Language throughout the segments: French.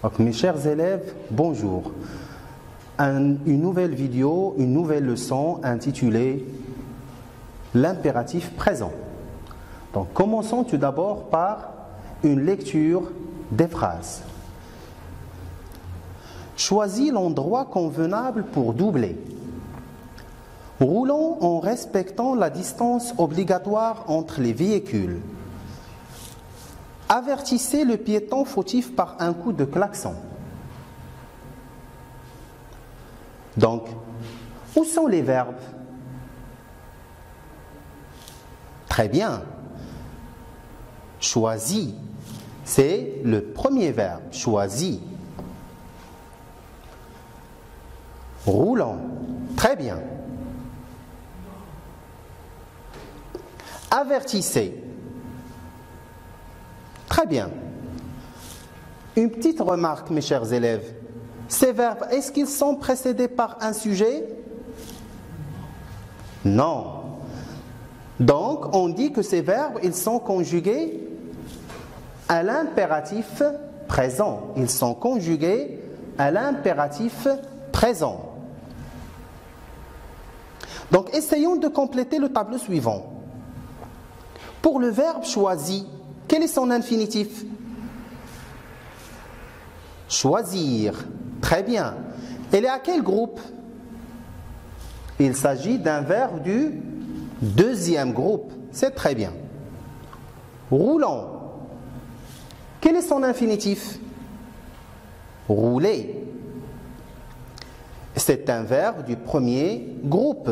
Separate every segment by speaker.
Speaker 1: Donc, mes chers élèves, bonjour. Une nouvelle vidéo, une nouvelle leçon intitulée l'impératif présent. Donc, commençons tout d'abord par une lecture des phrases. Choisis l'endroit convenable pour doubler. Roulons en respectant la distance obligatoire entre les véhicules. Avertissez le piéton fautif par un coup de klaxon. Donc, où sont les verbes? Très bien. Choisis, c'est le premier verbe, choisis. Roulant, très bien. Avertissez. Très bien. Une petite remarque, mes chers élèves. Ces verbes, est-ce qu'ils sont précédés par un sujet? Non. Donc, on dit que ces verbes, ils sont conjugués à l'impératif présent. Ils sont conjugués à l'impératif présent. Donc, essayons de compléter le tableau suivant. Pour le verbe choisi, quel est son infinitif? Choisir. Très bien. Il est à quel groupe? Il s'agit d'un verbe du deuxième groupe. C'est très bien. Roulant. Quel est son infinitif? Rouler. C'est un verbe du premier groupe.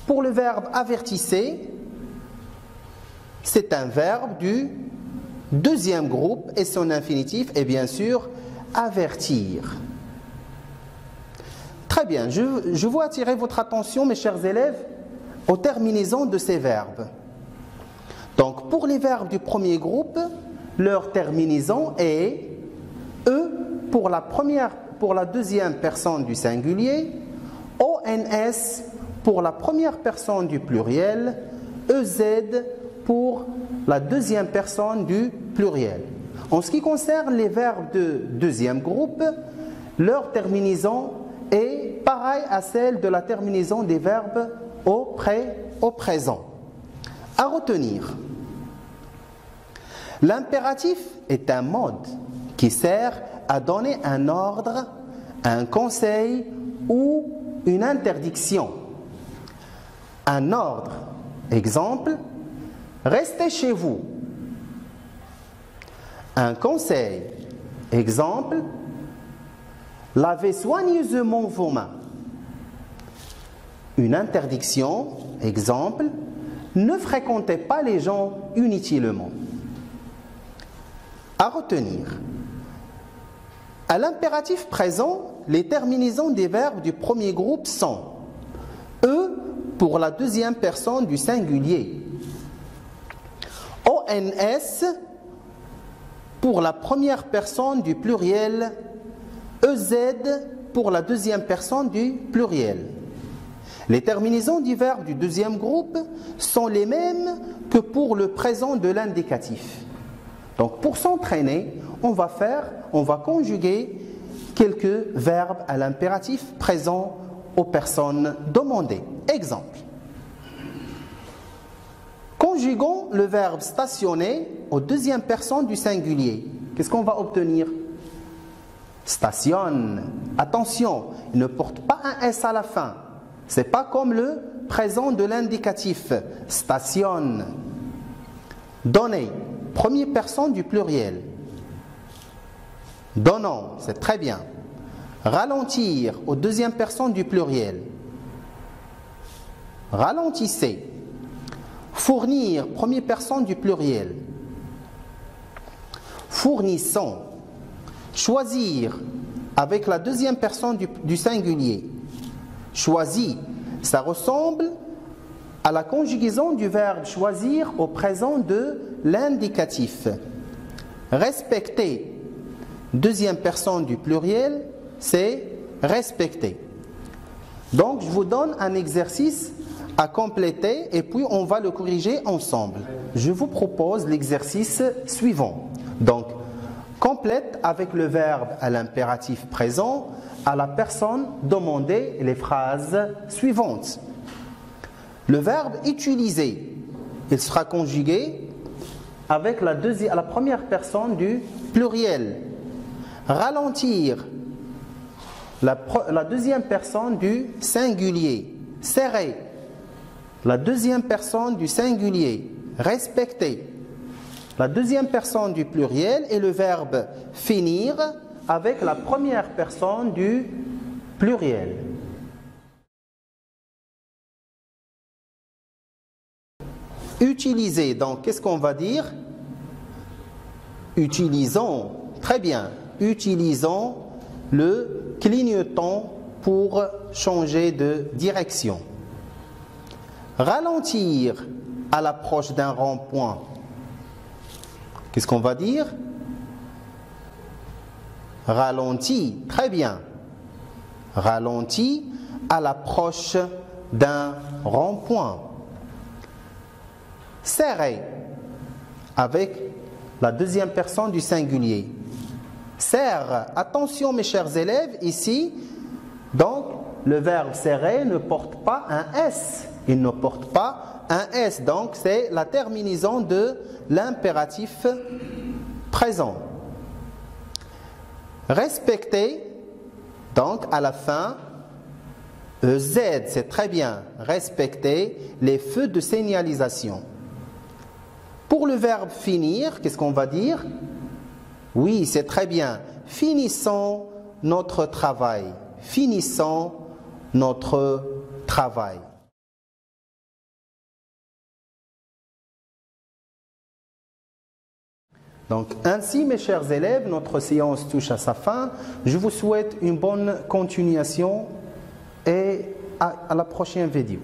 Speaker 1: Pour le verbe avertissez, c'est un verbe du deuxième groupe et son infinitif est bien sûr avertir. Très bien, je veux attirer votre attention, mes chers élèves, aux terminaisons de ces verbes. Donc, pour les verbes du premier groupe, leur terminaison est E pour la deuxième personne du singulier, ONS pour la première personne du pluriel, EZ pour la deuxième personne du pluriel. En ce qui concerne les verbes de deuxième groupe, leur terminaison est pareille à celle de la terminaison des verbes au présent. À retenir, l'impératif est un mode qui sert à donner un ordre, un conseil ou une interdiction. Un ordre, exemple, restez chez vous. Un conseil, exemple, lavez soigneusement vos mains. Une interdiction, exemple, ne fréquentez pas les gens inutilement. À retenir, à l'impératif présent, les terminaisons des verbes du premier groupe sont E pour la deuxième personne du singulier, ONS pour la première personne du pluriel, EZ pour la deuxième personne du pluriel. Les terminaisons du verbe du deuxième groupe sont les mêmes que pour le présent de l'indicatif. Donc pour s'entraîner, on va conjuguer quelques verbes à l'impératif présent aux personnes demandées. Exemple. Conjuguons le verbe stationner aux deuxième personne du singulier. Qu'est-ce qu'on va obtenir? Stationne. Attention, il ne porte pas un S à la fin. Ce n'est pas comme le présent de l'indicatif. Stationne. Donner. Première personne du pluriel. Donnons, c'est très bien. Ralentir aux deuxième personne du pluriel. Ralentissez. Fournir, première personne du pluriel. Fournissons. Choisir, avec la deuxième personne du singulier. Choisi, ça ressemble à la conjugaison du verbe choisir au présent de l'indicatif. Respecter, deuxième personne du pluriel, c'est respecter. Donc, je vous donne un exercice à compléter et puis on va le corriger ensemble. Je vous propose l'exercice suivant. Donc, compléter complète avec le verbe à l'impératif présent à la personne demandée les phrases suivantes. Le verbe utiliser, il sera conjugué avec la première personne du pluriel. Ralentir, la deuxième personne du singulier. Serrer, la deuxième personne du singulier. Respecter, la deuxième personne du pluriel, et le verbe finir avec la première personne du pluriel. Utiliser, donc qu'est-ce qu'on va dire? Utilisons, très bien, utilisons le clignotant pour changer de direction. Ralentir à l'approche d'un rond-point. Qu'est-ce qu'on va dire? Ralenti, très bien. Ralenti à l'approche d'un rond-point. Serrer avec la deuxième personne du singulier. Serre, attention mes chers élèves, ici, donc le verbe serrer ne porte pas un S. Il ne porte pas un S, donc c'est la terminaison de l'impératif présent. Respecter, donc à la fin, Z, c'est très bien. Respecter les feux de signalisation. Pour le verbe finir, qu'est-ce qu'on va dire? Oui, c'est très bien. Finissons notre travail. Finissons notre travail. Donc ainsi, mes chers élèves, notre séance touche à sa fin. Je vous souhaite une bonne continuation et à la prochaine vidéo.